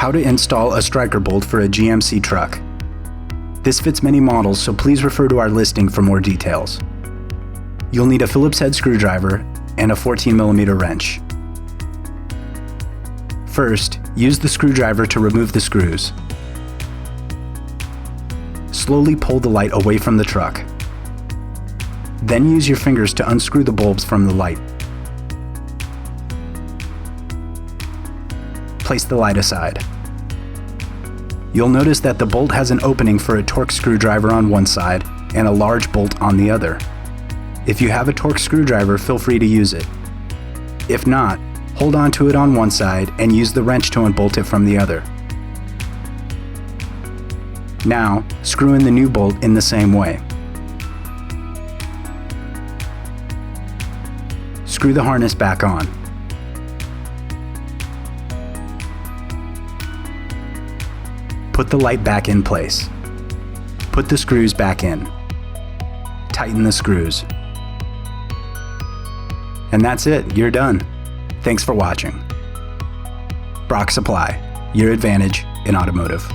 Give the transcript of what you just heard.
How to install a striker bolt for a GMC truck. This fits many models, so please refer to our listing for more details. You'll need a Phillips head screwdriver and a 14mm wrench. First, use the screwdriver to remove the screws. Slowly pull the light away from the truck. Then use your fingers to unscrew the bulbs from the light. Place the light aside. You'll notice that the bolt has an opening for a Torx screwdriver on one side and a large bolt on the other. If you have a Torx screwdriver, feel free to use it. If not, hold on to it on one side and use the wrench to unbolt it from the other. Now, screw in the new bolt in the same way. Screw the harness back on. Put the light back in place. Put the screws back in. Tighten the screws. And that's it, you're done. Thanks for watching. Brock Supply, your advantage in automotive.